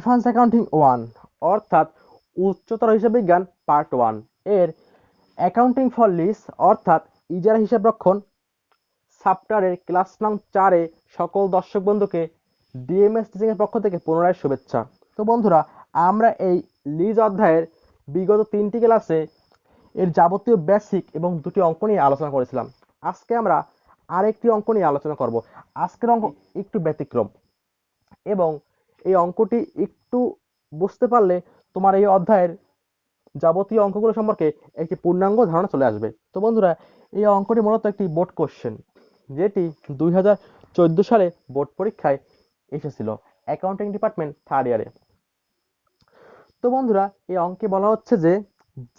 Advance accounting 1 অর্থাৎ উচ্চতর হিসাব বিজ্ঞান পার্ট 1 এর অ্যাকাউন্টিং ফর লিজ অর্থাৎ ইজারা হিসাবরক্ষণ চ্যাপ্টারের ক্লাস নং 4-এ সকল দর্শক বন্ধুকে ডিএমএস টিচিং এর পক্ষ থেকে পুনরায় শুভেচ্ছা। তো বন্ধুরা, আমরা এই লিজ অধ্যায়ের বিগত 3টি ক্লাসে এর যাবতীয় বেসিক এবং 2টি অঙ্ক নিয়ে আলোচনা করেছিলাম। আজকে আমরা আরেকটি অঙ্ক নিয়ে আলোচনা করব। আজকের অঙ্ক একটু ব্যতিক্রম এবং এই অঙ্কটি একটু বুঝতে পারলে তোমার এই অধ্যায়ের যাবতীয় অঙ্কগুলো সম্পর্কে একটি পূর্ণাঙ্গ ধারণা চলে আসবে। তো বন্ধুরা, এই অঙ্কটি মূলত একটি বোর্ড কোশ্চেন, যেটি 2014 সালে বোর্ড পরীক্ষায় এসেছিল অ্যাকাউন্টিং ডিপার্টমেন্ট 3rd ইয়ারে। তো বন্ধুরা, এই অঙ্কে বলা হচ্ছে যে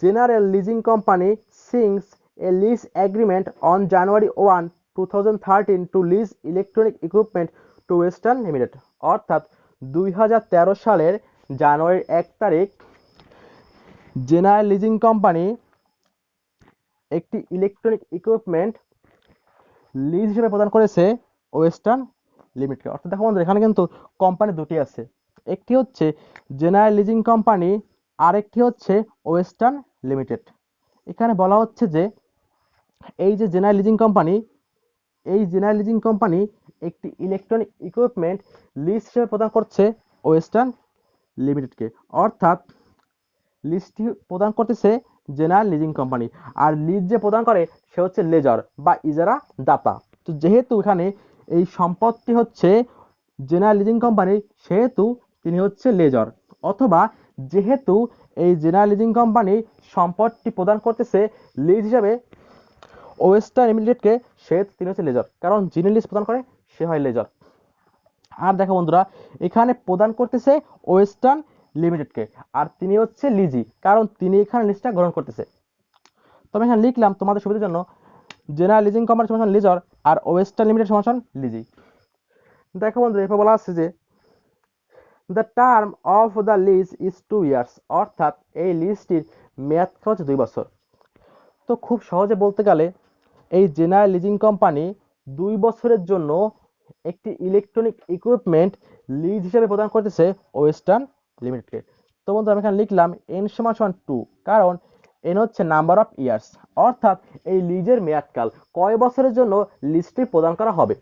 general leasing company signs a lease agreement on January 1, 2013 to lease electronic equipment to Western limited. অর্থাৎ 2013 সালের জানুয়ারির 1 তারিখ জেনারেল লিজিং কোম্পানি একটি ইলেকট্রনিক ইকুইপমেন্ট লিজ হিসেবে প্রদান করেছে ওয়েস্টার্ন লিমিটেড। অর্থাৎ দেখো বন্ধুরা, এখানে কিন্তু কোম্পানি দুটি আছে, একটি হচ্ছে জেনারেল লিজিং কোম্পানি আর একটি হচ্ছে ওয়েস্টার্ন লিমিটেড। এখানে বলা হচ্ছে যে এই যে জেনারেল লিজিং কোম্পানি একটি ইলেকট্রনিক ইকুইপমেন্ট লিজ হিসেবে প্রদান করছে ওয়েস্টার্ন লিমিটেডকে। অর্থাৎ লিজটি প্রদান করতেছে জেনারেল লিজিং কোম্পানি, আর লিজ যে প্রদান করে সে হচ্ছে লেজর বা ইজারা দাতা। তো যেহেতু এখানে এই সম্পদটি হচ্ছে জেনারেল লিজিং কোম্পানির, সেহেতু তিনি হচ্ছে লেজর, অথবা যেহেতু এই জেনারেল লিজিং কোম্পানি সম্পদটি প্রদান করতেছে লিজ হিসাবে ওয়েস্টার্ন লিমিটেডকে, সেহেতু তিনি হচ্ছে লেজর, কারণ যিনি লিজ প্রদান করে সে হয় লেজর। আর দেখো বন্ধুরা, এখানে প্রদান করতেছে ওয়েস্টার্ন লিমিটেডকে, আর তিনি হচ্ছে লিজি, কারণ তিনি এখানে লিজটা গ্রহণ করতেছে। তবে এখানে লিখলাম তোমাদের সুবিধার জন্য জেনারেল লিজিং কোম্পানি সমান লিজর আর ওয়েস্টার্ন লিমিটেড সমান লিজি। দেখো বন্ধুরা, এরপর বলা আছে যে the term of the lease is 2 years. অর্থাৎ এই লিজটির মেয়াদকাল হচ্ছে 2 বছর। তো খুব সহজে বলতে গেলে এই জেনারেল লিজিং কোম্পানি 2 বছরের জন্য একটি ইলেকট্রনিক ইকুইপমেন্ট লিজ হিসেবে প্রদান করতেছে ওয়েস্টার্ন লিমিটেডকে। তো বন্ধু, আমি এখানে লিখলাম n = 2, কারণ n হচ্ছে নাম্বার অফ ইয়ার্স, অর্থাৎ এই লিজের মেয়াদকাল কয় বছরের জন্য লিজটি প্রদান করা হবে।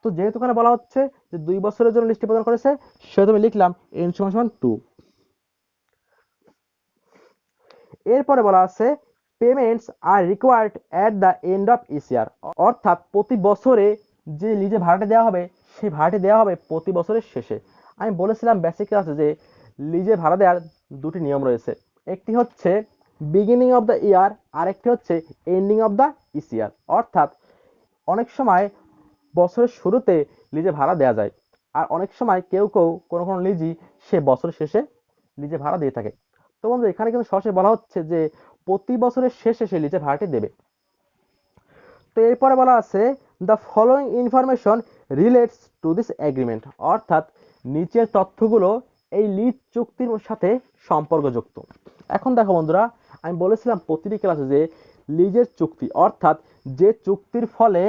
তো যেহেতু এখানে বলা হচ্ছে যে 2 বছরের জন্য লিজটি প্রদান করেছে, সেহেতু আমি লিখলাম n = 2। এরপরে বলা আছে payments are required at the end of each year. অর্থাৎ প্রতি বছরে যে লিজে ভাড়াটি দেওয়া হবে, সেই ভাড়াটি দেওয়া হবে প্রতি বছরের শেষে। আমি বলেছিলাম বেসিক ক্লাসে যে লিজে ভাড়া দেওয়ার 2টি নিয়ম রয়েছে, একটি হচ্ছে বিগিনিং অফ দ্য ইয়ার, আর একটি হচ্ছে ending of the each year. অর্থাৎ অনেক সময় বছরের শুরুতে লিজে ভাড়া দেওয়া যায়, আর অনেক সময় কেউ কোনো লিজই সে বছরের শেষে লিজে ভাড়া দিয়ে থাকে। তো বন্ধু, এখানে কিন্তু সরাসরি বলা হচ্ছে যে প্রতি বছরের শেষে সে লিজে ভাড়াটি দেবে। তো এরপরে বলা আছে the following information relates to this agreement. অর্থাৎ নিচের তথ্যগুলো এই লিজ চুক্তির সাথে সম্পর্কযুক্ত। এখন দেখো বন্ধুরা, আমি বলেছিলাম প্রতিটি ক্লাসে যে লিজের চুক্তি অর্থাৎ যে চুক্তির ফলে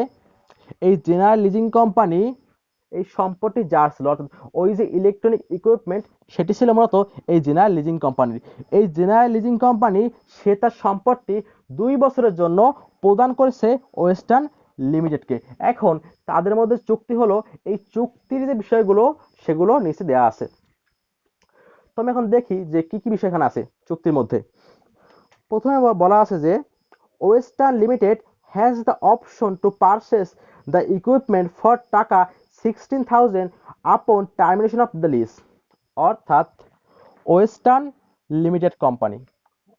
এই জেনারেল লিজিং কোম্পানি এই সম্পত্তি যার ছিল, অর্থাৎ ওই যে ইলেকট্রনিক ইকুইপমেন্ট, সেটি ছিল মূলত এই জেনারেল লিজিং কোম্পানির। এই জেনারেল লিজিং কোম্পানি সে তার সম্পত্তি 2 বছরের জন্য প্রদান করেছে ওয়েস্টার্ন লিমিটেডকে। এখন তাদের মধ্যে চুক্তি হলো, এই চুক্তির যে বিষয়গুলো সেগুলো নিচে দেওয়া আছে। তো আমি এখন দেখি যে কি কি বিষয় এখানে আছে চুক্তির মধ্যে। প্রথমে বলা আছে যে western limited has the option two purchase the equipment for টাকা 16,000 আপন টার্মিনেশন অফ দ্য লিজ। অর্থাৎ ওয়েস্টার্ন লিমিটেড কোম্পানি,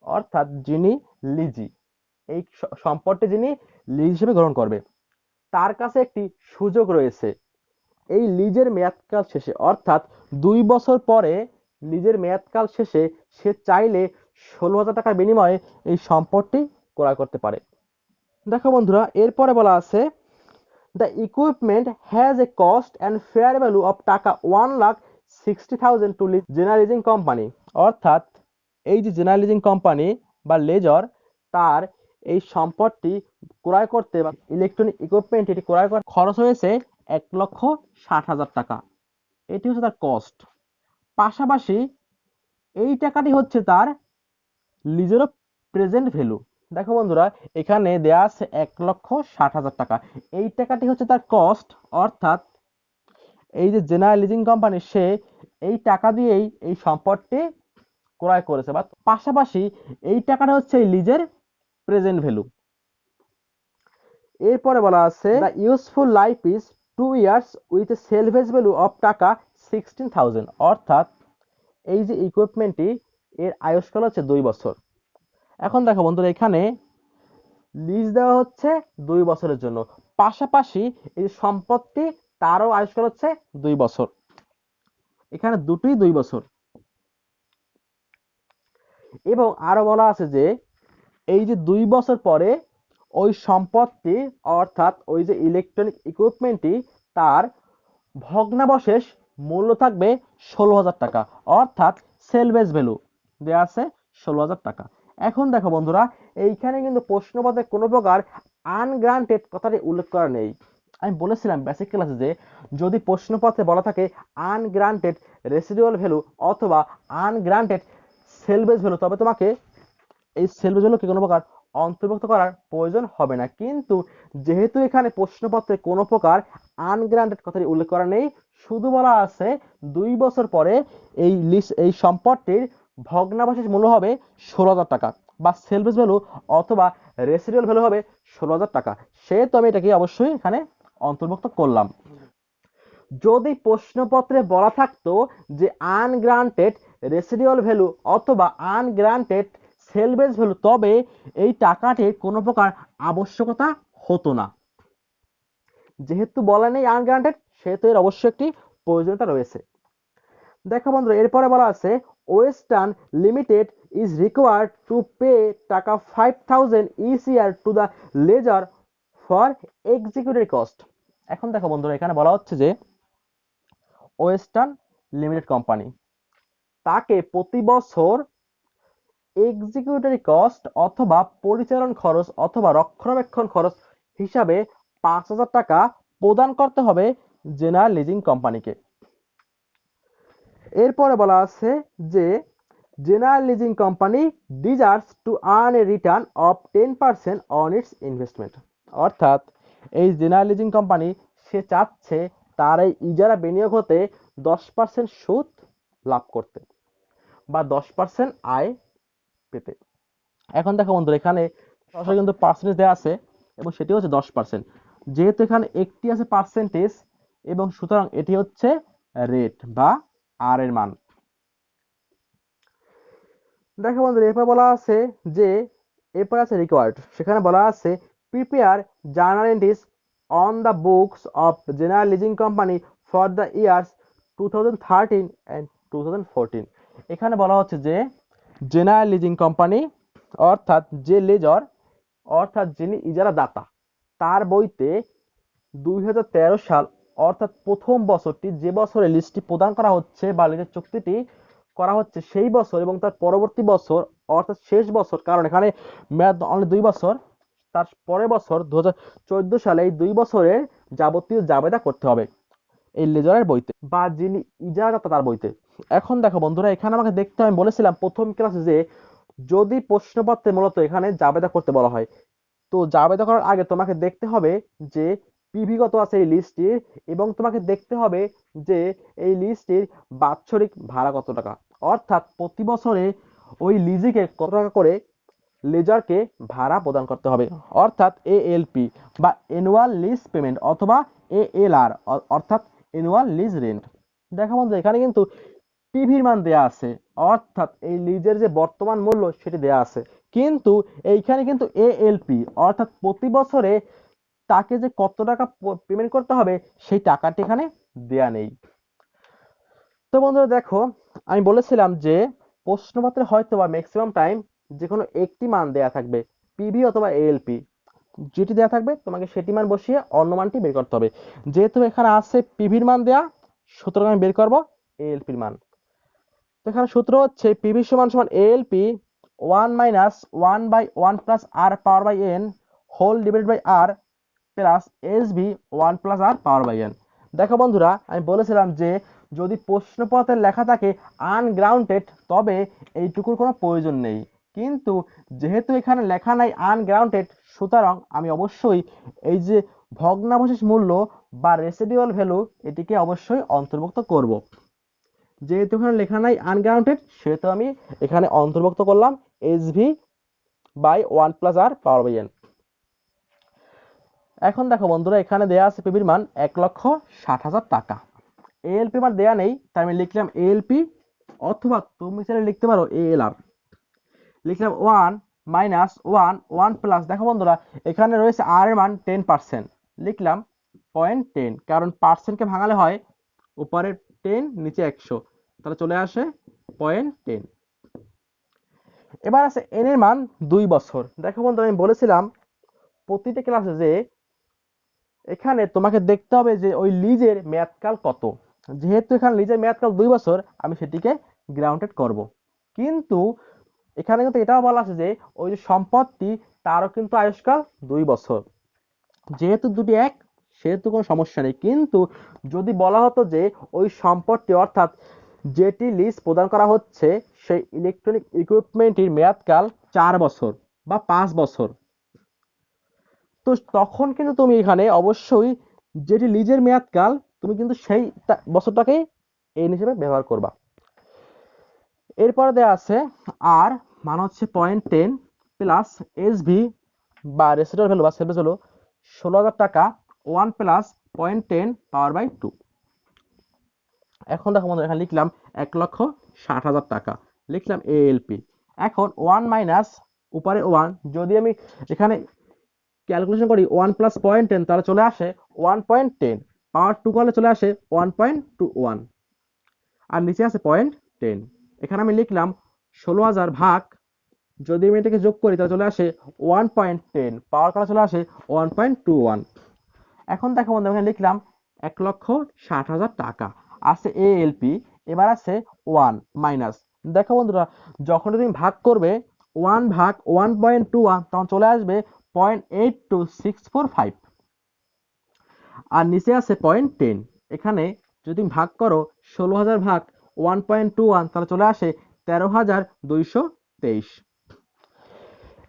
অর্থাৎ যিনি লিজি, এই সম্পদটি যিনি লিজ হিসেবে গ্রহণ করবে, তার কাছে একটি সুযোগ রয়েছে এই লিজের মেয়াদকাল শেষে, অর্থাৎ 2 বছর পরে লিজের মেয়াদকাল শেষে সে চাইলে 16,000 টাকার বিনিময়ে এই সম্পদটি ক্রয় করতে পারে। দেখো বন্ধুরা, এরপরে বলা আছে the equipment has a cost and fair value of টাকা 1,60,000 টু জেনারেল লিজিং কোম্পানি। অর্থাৎ এই যে জেনারেল লিজিং কোম্পানি বা লেজর, তার এই সম্পদটি ক্রয় করতে বা ইলেকট্রনিক ইকুইপমেন্ট এটি ক্রয় করার খরচ হয়েছে 1,60,000 টাকা। এটি হচ্ছে তার কস্ট। পাশাপাশি এই টাকাটি হচ্ছে তার লিজেরও প্রেজেন্ট ভ্যালু। দেখো বন্ধুরা, এখানে দেয়া আছে 1,60,000 টাকা। এই টাকাটি হচ্ছে তার কস্ট, অর্থাৎ এই যে জেনারেল লিজিং কোম্পানি সে এই টাকা দিয়েই এই সম্পদটি ক্রয় করেছে, বা পাশাপাশি এই টাকাটা হচ্ছে এই লিজের প্রেজেন্ট ভ্যালু। এরপরে বলা আছে the useful life is 2 years with a সেলভেজ value of টাকা 16,000, অর্থাৎ এই যে ইকুইপমেন্টটি এর আয়ুষ্কাল হচ্ছে 2 বছর। এখন দেখো বন্ধুরা, এখানে লিজ দেওয়া হচ্ছে 2 বছরের জন্য, পাশাপাশি এই সম্পত্তি তারও আয়ুষ্কাল হচ্ছে 2 বছর, এখানে দুটোই 2 বছর। এবং আরো বলা আছে যে এই যে 2 বছর পরে ওই সম্পত্তি, অর্থাৎ ওই যে ইলেকট্রনিক ইকুইপমেন্টটি তার ভগ্নাবশেষ মূল্য থাকবে 16,000 টাকা, অর্থাৎ সেলভেজ ভ্যালু দেওয়া আছে 16,000 টাকা। এখন দেখো বন্ধুরা, এইখানে কিন্তু প্রশ্নপত্রে কোনো প্রকার আনগ্রান্টেড কথাটি উল্লেখ করা নেই। আমি বলেছিলাম বেসিক ক্লাসে যে যদি প্রশ্নপত্রে বলা থাকে আনগ্রান্টেড রেসিডুয়াল ভ্যালু অথবা আনগ্রান্টেড সেলভেজ ভ্যালু, তবে তোমাকে এই সেলভেজ ভ্যালুকে কোনো প্রকার অন্তর্ভুক্ত করার প্রয়োজন হবে না। কিন্তু যেহেতু এখানে প্রশ্নপত্রে কোনো প্রকার আনগ্রান্টেড কথাটি উল্লেখ করা নেই, শুধু বলা আছে 2 বছর পরে এই সম্পদটির ভগ্নাবশেষ মূল্য হবে 16,000 টাকা, বা সেলভেজ ভ্যালু অথবা রেসিডুয়াল ভ্যালু হবে 16,000 টাকা, সেহেতু আমি এটাকে অবশ্যই এখানে অন্তর্ভুক্ত করলাম। যদি প্রশ্নপত্রে বলা থাকতো যে আনগ্রান্টেড রেসিডুয়াল ভ্যালু অথবা আনগ্রান্টেড সেলভেজ ভ্যালু, তবে এই টাকাটির কোনো প্রকার আবশ্যকতা হতো না। যেহেতু বলা নেই আনগ্রান্টেড, সেহেতু এর অবশ্যই একটি প্রয়োজনীয়তা রয়েছে। দেখো বন্ধুরা, এরপরে বলা আছে Western limited is required to pay টাকা 5,000 each year to the lessor for executive cost. এখন দেখো বন্ধুরা, এখানে বলা হচ্ছে যে ওয়েস্টার্ন লিমিটেড কোম্পানি তাকে প্রতি বছর এক্সিকিউটিভ কস্ট অথবা পরিচালন খরচ অথবা রক্ষণাবেক্ষণ খরচ হিসাবে 5,000 টাকা প্রদান করতে হবে জেনারেল লিজিং কোম্পানিকে। এরপরে বলা আছে যে general leasing company deserves to earn A return of 10% on it's investment, অর্থাৎ এই জেনারেল লিজিং কোম্পানি সে চাচ্ছে তার এই ইজারা বিনিয়োগ হতে 10% সুদ লাভ করতে বা 10% আয় পেতে। এখন দেখো বন্ধুরা, এখানে সরাসরি কিন্তু পার্সেন্টেজ দেওয়া আছে এবং সেটি হচ্ছে 10%। যেহেতু এখানে একটি আছে পার্সেন্টেজ এবং সুতরাং এটি হচ্ছে রেট বা আর এর মান। দেখো বন্ধুরা, এরপর বলা আছে যে এরপর আছে রিকোয়ার্ড, সেখানে বলা আছে prepare journal entries on the books of general leasing company for the years 2013 and 2014। এখানে বলা হচ্ছে যে জেনারেল লিজিং কোম্পানি অর্থাৎ যে লেজর, অর্থাৎ যিনি ইজারা দাতা, তার বইতে 2013 সাল অর্থাৎ প্রথম বছরটি, যে বছরে লিজটি প্রদান করা হচ্ছে বা লিজের চুক্তিটি করা হচ্ছে সেই বছর এবং তার পরবর্তী বছর অর্থাৎ শেষ বছর, কারণ এখানে মেয়াদ অনলি 2 বছর, তার পরের বছর 2014 সালে এই 2 বছরের যাবতীয় জাবেদা করতে হবে এই লেজারের বইতে বা যিনি ইজারাদাতা তার বইতে। এখন দেখো বন্ধুরা, এখানে আমাকে দেখতে, আমি বলেছিলাম প্রথম ক্লাসে যে যদি প্রশ্নপত্রে মূলত এখানে জাবেদা করতে বলা হয়, তো জাবেদা করার আগে তোমাকে দেখতে হবে যে পিভি কত আছে এই লিস্টটির, এবং তোমাকে দেখতে হবে যে এই লিস্টটির বাৎসরিক ভাড়া কত টাকা, অর্থাৎ প্রতি বছরে ওই লিজিকে কত টাকা করে লেজারকে ভাড়া প্রদান করতে হবে, অর্থাৎ এএলপি বা অ্যানুয়াল লিজ পেমেন্ট অথবা এএলআর অর্থাৎ অ্যানুয়াল লিজ রেন্ট। দেখো বন্ধু, এখানে কিন্তু পিভির মান দেয়া আছে, অর্থাৎ এই লিজের যে বর্তমান মূল্য সেটি দেয়া আছে, কিন্তু এইখানে কিন্তু এএলপি অর্থাৎ প্রতি বছরে তাকে যে কত টাকা পেমেন্ট করতে হবে সেই টাকাটি এখানে দেয়া নেই। তো বন্ধুরা দেখো, আমি বলেছিলাম যে প্রশ্নপত্রে হয়তো বা ম্যাক্সিমাম টাইম যে কোনো একটি মান দেয়া থাকবে, পিভি অথবা এএলপি, যেটি দেয়া থাকবে তোমাকে সেটি মান বসিয়ে অন্য মানটি বের করতে হবে। যেহেতু এখানে আছে পিভির মান দেয়া, সুতরাং আমি বের করব এএলপির মান। তো এখানে সূত্র হচ্ছে পিভি সমান সমান ALP 1 minus 1 by 1 plus R power by N whole divided by R plus SB 1 plus R power by N. দেখো বন্ধুরা, আমি বলেছিলাম যে যদি প্রশ্নপত্রে লেখা থাকে আনগ্রাউন্ডেড তবে এইটুকুর কোনো প্রয়োজন নেই, কিন্তু যেহেতু এখানে লেখা নাই আনগ্রাউন্ডেড, সুতরাং আমি অবশ্যই এই যে ভগ্নাবশেষ মূল্য বা রেসিডুয়াল ভ্যালু এটিকে অবশ্যই অন্তর্ভুক্ত করব। যেহেতু এখানে লেখা নাই আনগ্রাউন্ডেড, সেহেতু আমি এখানে অন্তর্ভুক্ত করলাম SV by 1 + r power by n। এখন দেখো বন্ধুরা, এখানে দেয়া আছে পিবির মান 1,60,000 টাকা। এএলপি মান দেয়া নেই, তাই আমি লিখলাম এএলপি, অথবা তুমি চাইলে লিখতে পারো এএলআর। লিখলাম 1 - 1 1 প্লাস, দেখো বন্ধুরা এখানে রয়েছে আর এর মান 10%, লিখলাম 0.10, কারণ পার্সেন্টকে ভাঙালে হয় উপরে 10 নিচে 100, তাহলে চলে আসে 0.10। এবার আছে এন এর মান 2 বছর। দেখো বন্ধুরা, আমি বলেছিলাম প্রতিটা ক্লাসে যে এখানে তোমাকে দেখতে হবে যে ওই লিজের মেয়াদকাল কত। যেহেতু এখানে লিজের মেয়াদকাল 2 বছর, আমি সেটিকে গ্রাউন্ডেড করব। কিন্তু এখানে কিন্তু এটাও বলা আছে যে ওই যে সম্পত্তি তারও কিন্তু আয়ুষ্কাল 2 বছর। যেহেতু দুটি এক, সেহেতু কোনো সমস্যা নেই। কিন্তু যদি বলা হতো যে ওই সম্পত্তি অর্থাৎ যেটি লিজ প্রদান করা হচ্ছে সেই ইলেকট্রনিক ইকুইপমেন্টের মেয়াদকাল 4 বছর বা 5 বছর, তো তখন কিন্তু তুমি এখানে অবশ্যই যেটি লিজের মেয়াদকাল তুমি কিন্তু সেই বছরটাকে এন হিসেবে ব্যবহার করবা। এরপরে দেওয়া আছে আর মান হচ্ছে 0.10 প্লাস এসভি বা রেসিডুয়াল ভ্যালু বা সেলস হলো 16,000 টাকা, 1 প্লাস 0.10 পাওয়ার বাই 2। এখন দেখো বন্ধু, এখানে লিখলাম 1,60,000 টাকা, লিখলাম এএলপি। এখন 1 মাইনাস উপরে 1, যদি আমি এখানে ক্যালকুলেশন করি 1 প্লাস 0.10, তাহলে চলে আসে 1.10, পাওয়ার 2 করলে চলে আসে 1.21, আর নিচে আছে 0.10। এখানে আমি লিখলাম 16,000 ভাগ, যদি আমি এটাকে যোগ করি তাহলে চলে আসে 1.10, পাওয়ার করা চলে আসে 1.21। এখন দেখো বন্ধু, এখানে লিখলাম 1,60,000 টাকা আছে এএলপি। এবার আছে 1 মাইনাস, দেখো বন্ধুরা যখন তুমি ভাগ করবে 1 ভাগ 1.21, তখন চলে আসবে 0.82645, আর নিচে আছে 0.10। এখানে যদি তুমি ভাগ করো 16,000 ভাগ 1.21, তাহলে চলে আসে 13,223।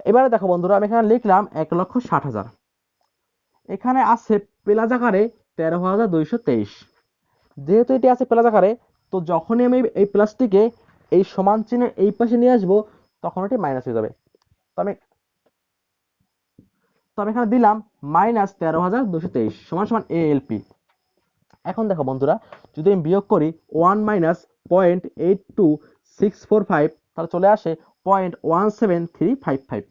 এবারে দেখো বন্ধুরা, আমি এখানে লিখলাম 1,60,000, এখানে আছে প্লাস আকারে 13,223। যেহেতু এটি আছে প্লাস আকারে, তো যখনই আমি এই প্লাসটিকে এই সমান চিহ্নের এই পাশে নিয়ে আসবো তখন এটি মাইনাস হয়ে যাবে। তো আমি এখানে দিলাম মাইনাস 13,223 সমান সমান এএলপি। এখন দেখো বন্ধুরা, যদি আমি বিয়োগ করি 1 মাইনাস 0.82645, তাহলে চলে আসে 0.17355,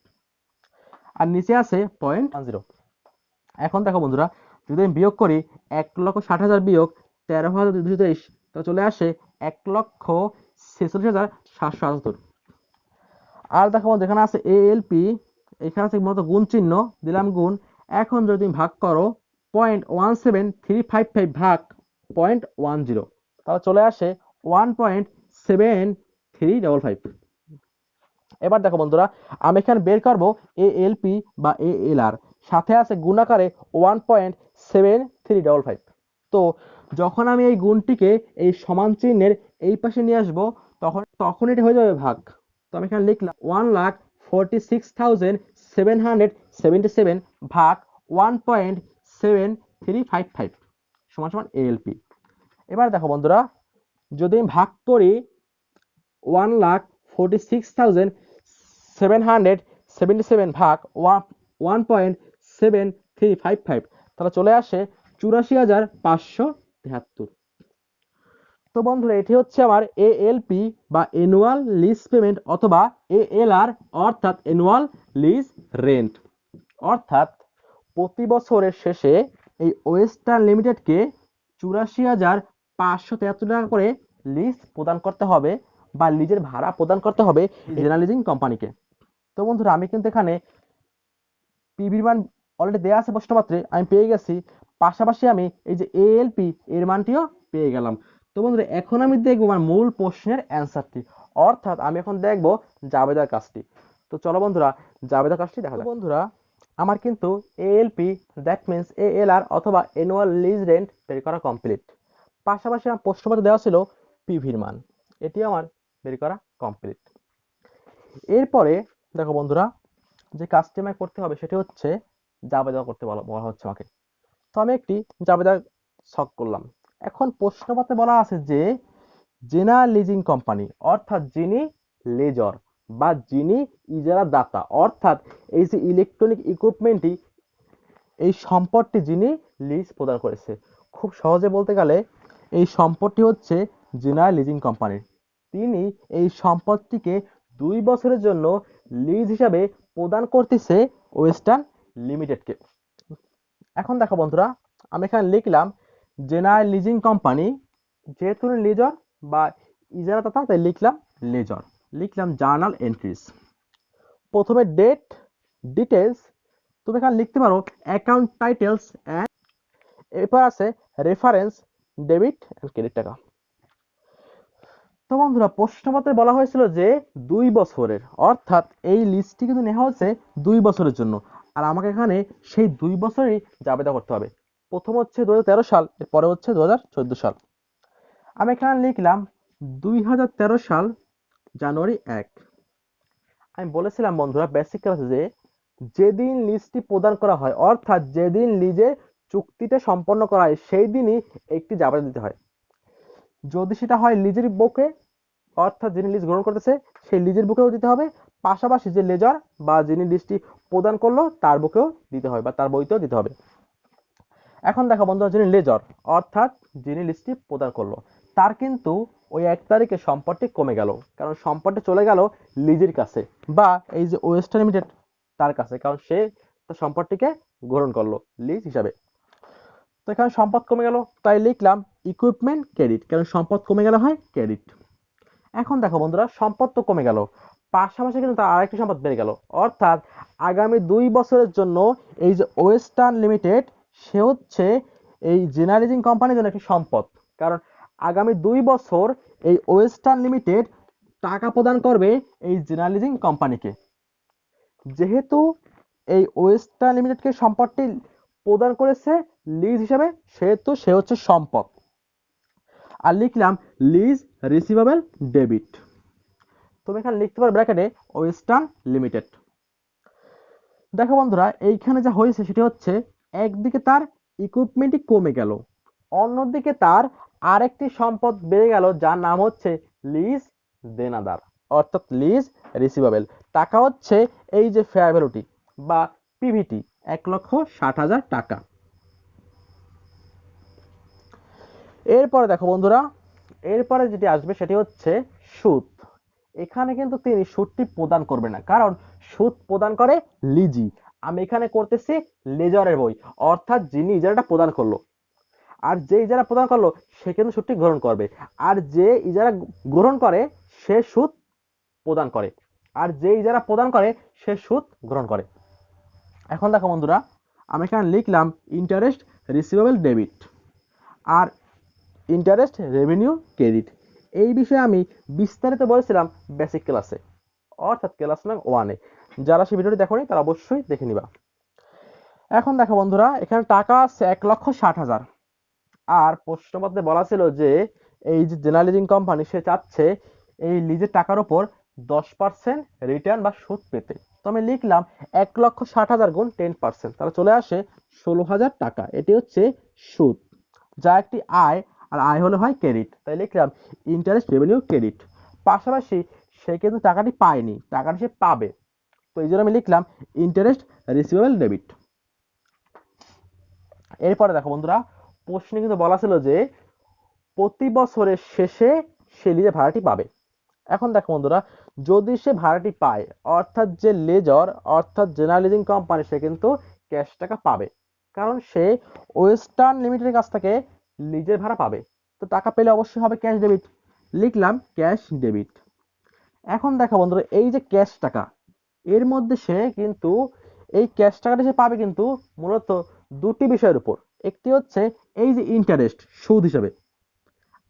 আর নিচে আছে 0.10। এখন দেখো বন্ধুরা, যদি আমি বিয়োগ করি 1,60,000 বিয়োগ 13,223, তাহলে চলে আসে 1,46,778। আর দেখো বন্ধু, এখানে আছে এএলপি, এখানে আছে মূলত গুণ চিহ্ন, দিলাম গুণ। এখন যদি তুমি ভাগ করো 0.17355 ভাগ 0.10, তাহলে চলে আসে 1.7355। এবার দেখো বন্ধুরা, আমি এখানে বের করবো এএলপি বা এএলআর, সাথে আছে গুণ আকারে 1.7355। তো যখন আমি এই গুণটিকে এই সমান চিহ্নের এই পাশে নিয়ে আসবো তখন এটা হয়ে যাবে ভাগ। তো আমি এখানে লিখলাম 1,46,777 ভাগ 1.7355 সমান সমান এএলপি। এবার দেখো বন্ধুরা, যদি আমি ভাগ করি 1,46,777 ভাগ 1.7355, তাহলে চলে আসে 84,573। তো বন্ধুরা, এটি হচ্ছে আমার এএলপি বা অ্যানুয়াল লিজ পেমেন্ট অথবা এএলআর অর্থাৎ অ্যানুয়াল লিজ রেন্ট। অর্থাৎ প্রতি বছরের শেষে এই ওয়েস্টার্ন লিমিটেডকে 84,573 টাকা করে লিজ প্রদান করতে হবে বা লিজের ভাড়া প্রদান করতে হবে জেনারেল লিজিং কোম্পানিকে। তো বন্ধুরা, আমি কিন্তু এখানে পিবির মান অলরেডি দেওয়া আছে প্রশ্নপত্রে, আমি পেয়ে গেছি, পাশাপাশি আমি এই যে এএলপি এর মানটিও পেয়ে গেলাম। তো বন্ধুরা, এখন আমি দেখবো আমার মূল প্রশ্নের অ্যান্সারটি, অর্থাৎ আমি এখন দেখবো জাবেদার কাজটি। তো চলো বন্ধুরা, জাবেদার কাজটি দেখা যাক। বন্ধুরা, আমার কিন্তু এএলপি দ্যাট মিন্স এএলআর অথবা অ্যানুয়াল লিজ রেন্ট বের করা কমপ্লিট। পাশাপাশি আমার প্রশ্নপত্রে দেওয়া ছিল পিভির মান, এটি আমার বের করা কমপ্লিট। এরপরে দেখো বন্ধুরা, যে কাজটি আমায় করতে হবে সেটি হচ্ছে জাবেদা করতে বলা হচ্ছে আমাকে। তো আমি একটি জাবেদা ছক করলাম। এখন প্রশ্নপত্রে বলা আছে যে জেনারেল লিজিং কোম্পানি অর্থাৎ যিনি লেজর বা যিনি ইজারাদাতা অর্থাৎ এই যে ইলেকট্রনিক ইকুইপমেন্টটি, এই সম্পদটি যিনি লিজ প্রদান করেছে, খুব সহজে বলতে গেলে এই সম্পদটি হচ্ছে জেনারেল লিজিং কোম্পানির। তিনি এই সম্পদটিকে 2 বছরের জন্য লিজ হিসাবে প্রদান করতেছে ওয়েস্টার্ন লিমিটেডকে। এখন দেখো বন্ধুরা, আমি এখানে লিখলাম জেনারেল লিজিং কোম্পানি, যেহেতু লেজর বা ইজারাদাতা তাই লিখলাম লেজর, লিখলাম জার্নাল এন্ট্রিজ। প্রথমে ডেট ডিটেলস, তুমি এখানে লিখতে পারো অ্যাকাউন্ট টাইটেলস অ্যান্ড, এরপর আছে রেফারেন্স ডেবিট এন্ড ক্রেডিট টাকা। তো বন্ধুরা, প্রশ্নপত্রে বলা হয়েছিল যে 2 বছরের, অর্থাৎ এই লিস্টটি কিন্তু নেওয়া হচ্ছে 2 বছরের জন্য, আর আমাকে এখানে সেই 2 বছরই জাবেদা করতে হবে। প্রথম হচ্ছে 2013 সাল, এরপরে হচ্ছে 2014 সাল। আমি এখানে লিখলাম 2013 সাল জানুয়ারি 1। আমি বলেছিলাম বন্ধুরা বেসিক ক্লাসে যে যেদিন লিজটি প্রদান করা হয়, অর্থাৎ যেদিন লিজের চুক্তিটা সম্পন্ন করা হয় সেই দিনই একটি জাবেদা দিতে হয়। যদি সেটা হয় লিজের বুকে, অর্থাৎ যিনি লিজ গ্রহণ করতেছে সেই লিজের বুকেও দিতে হবে, পাশাপাশি যে লেজর বা যিনি লিজটি প্রদান করলো তার বুকেও দিতে হবে বা তার বইতেও দিতে হবে। এখন দেখো বন্ধুরা, যিনি লেজর অর্থাৎ যিনি লিজটি প্রদান করলো তার কিন্তু ওই 1 তারিখে সম্পদটি কমে গেল, কারণ সম্পদটি চলে গেল লিজের কাছে বা এই যে ওয়েস্টার্ন লিমিটেড তার কাছে, কারণ সে তার সম্পদটিকে গ্রহণ করলো লিজ হিসাবে। তো এখানে সম্পদ কমে গেল, তাই লিখলাম ইকুইপমেন্ট ক্রেডিট, কারণ সম্পদ কমে গেলে হয় ক্রেডিট। এখন দেখো বন্ধুরা, সম্পদ তো কমে গেল, পাশাপাশি কিন্তু তার আরেকটি সম্পদ বেড়ে গেল, অর্থাৎ আগামী 2 বছরের জন্য এই যে ওয়েস্টার্ন লিমিটেড সে হচ্ছে এই জেনারেলিজিং কোম্পানির জন্য একটি সম্পদ, কারণ আগামী 2 বছর এই ওয়েস্টার্ন লিমিটেড টাকা প্রদান করবে এই জেনারেলিজিং কোম্পানিকে। যেহেতু এই ওয়েস্টার্ন লিমিটেডকে সম্পদটি প্রদান করেছে লিজ হিসাবে, সেহেতু সে হচ্ছে সম্পদ। আর লিখলাম লিজ রিসিভেবল ডেবিট, তুমি এখানে লিখতে পারো ব্র্যাকেটে ওয়েস্টার্ন লিমিটেড। দেখো বন্ধুরা, এইখানে যা হয়েছে সেটি হচ্ছে একদিকে তার ইকুইপমেন্টই কমে গেল, অন্যদিকে তার আরেকটি সম্পদ বেড়ে গেল যার নাম হচ্ছে লিজ দেনাদার অর্থাৎ লিজ রিসিভেবল। টাকা হচ্ছে এই যে ফেয়ার ভ্যালুটি বা পিভিটি 1,60,000 টাকা। এরপরে দেখো বন্ধুরা, এরপরে যেটি আসবে সেটি হচ্ছে সুদ। এখানে কিন্তু তিনি সুদটি প্রদান করবে না, কারণ সুদ প্রদান করে লিজি। আমি এখানে করতেছি লেজরের বই, অর্থাৎ যিনি ইজারাটা প্রদান করলো, আর যে ইজারা প্রদান করলো সে কিন্তু সুদটি গ্রহণ করবে, আর যে ইজারা গ্রহণ করে সে সুদ প্রদান করে, আর যে ইজারা প্রদান করে সে সুদ গ্রহণ করে। এখন দেখো বন্ধুরা, আমি এখানে লিখলাম ইন্টারেস্ট রিসিভেবল ডেবিট আর ইন্টারেস্ট রেভিনিউ ক্রেডিট। এই বিষয়ে আমি বিস্তারিত বলেছিলাম বেসিক ক্লাসে, অর্থাৎ ক্লাস নাম 1-এ। যারা সেই ভিডিওটি দেখোনি তারা অবশ্যই দেখে নিবা। এখন দেখো বন্ধুরা, এখানে টাকা আছে 1,60,000, আর প্রশ্নপত্রে বলা ছিল যে এই যে জেনারেলিজিং কোম্পানি সে চাচ্ছে এই লিজের টাকার উপর 10% রিটার্ন বা সুদ পেতে। তো আমি লিখলাম 1,60,000 গুণ 10%, তাহলে চলে আসে 16,000 টাকা। এটি হচ্ছে সুদ, যা একটি আয়, আর আয় হলে হয় ক্রেডিট, তাই লিখলাম ইন্টারেস্ট রেভিনিউ ক্রেডিট। পাশাপাশি সে কিন্তু টাকাটি পায়নি, টাকাটি সে পাবে, তো এই জন্য আমি লিখলাম ইন্টারেস্ট রিসিভেবল ডেবিট। এরপরে দেখো বন্ধুরা, প্রশ্নে কিন্তু বলা ছিল যে প্রতি বছরের শেষে সে লিজের ভাড়াটি পাবে। এখন দেখো বন্ধুরা, যদি সে ভাড়াটি পায়, অর্থাৎ যে লেজর অর্থাৎ জেনারেলিজিং কোম্পানি, সে কিন্তু ক্যাশ টাকা পাবে, কারণ সে ওয়েস্টার্ন লিমিটেডের কাছ থেকে লিজের ভাড়া পাবে। তো টাকা পেলে অবশ্যই হবে ক্যাশ ডেবিট, লিখলাম ক্যাশ ডেবিট। এখন দেখো বন্ধুরা, এই যে ক্যাশ টাকা, এর মধ্যে সে কিন্তু এই ক্যাশ টাকাটা সে পাবে কিন্তু মূলত দুটি বিষয়ের উপর। একটি হচ্ছে এই যে ইন্টারেস্ট সুদ হিসাবে,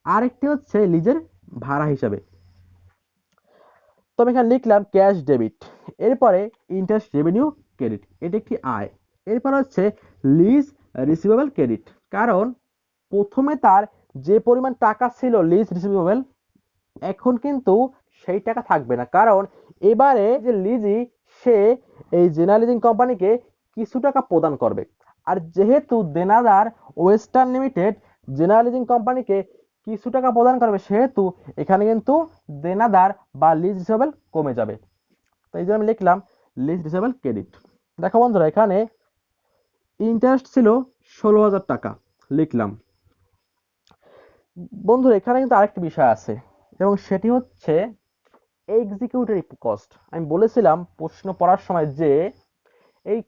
আরেকটি হচ্ছে লিজের ভাড়া হিসাবে। তো আমি এখানে লিখলাম ক্যাশ ডেবিট, এরপরে ইন্টারেস্ট রেভিনিউ ক্রেডিট, এটি একটি আয়। এরপর হচ্ছে লিজ রিসিভেবল ক্রেডিট, কারণ প্রথমে তার যে পরিমাণ টাকা ছিল লিজ রিসিভেবল, এখন কিন্তু সেই টাকা থাকবে না, কারণ এবারে যে লিজি সে এই জেনারেল লিজিং কোম্পানিকে কিছু টাকা প্রদান করবে। আর যেহেতু দেনাদার ওয়েস্টার্ন লিমিটেড জেনারেল লিজিং কোম্পানিকে কিছু টাকা প্রদান করবে, সেহেতু এখানে কিন্তু দেনাদার বা লিজ রিসিভেবল কমে যাবে। তো এই জন্য আমি লিখলাম লিজ রিসিভেবল ক্রেডিট। দেখো বন্ধুরা, এখানে ইন্টারেস্ট ছিল 16,000 টাকা, লিখলাম। বন্ধুরা এখানে কিন্তু আরেকটি বিষয় আছে, এবং সেটি হচ্ছে এক্সিকিউটিভ কস্ট। আমি বলেছিলাম প্রশ্ন পড়ার সময় যে এই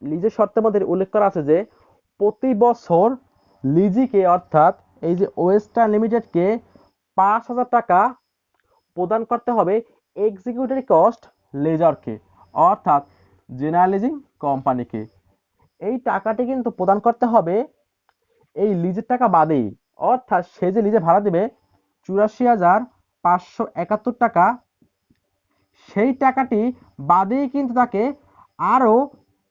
লিজের শর্তের মধ্যে উল্লেখ করা আছে যে প্রতি বছর লিজিকে, অর্থাৎ এই যে ওয়েস্টার্ন লিমিটেডকে 5,000 টাকা প্রদান করতে হবে এক্সিকিউটিভ কস্ট লেজারকে, অর্থাৎ জেনারেল লিজিং কোম্পানিকে। এই টাকাটি কিন্তু প্রদান করতে হবে এই লিজের টাকা বাদেই, অর্থাৎ সে যে লিজে ভাড়া দেবে 84,571 টাকা, সেই টাকাটি বাদেই কিন্তু তাকে আরো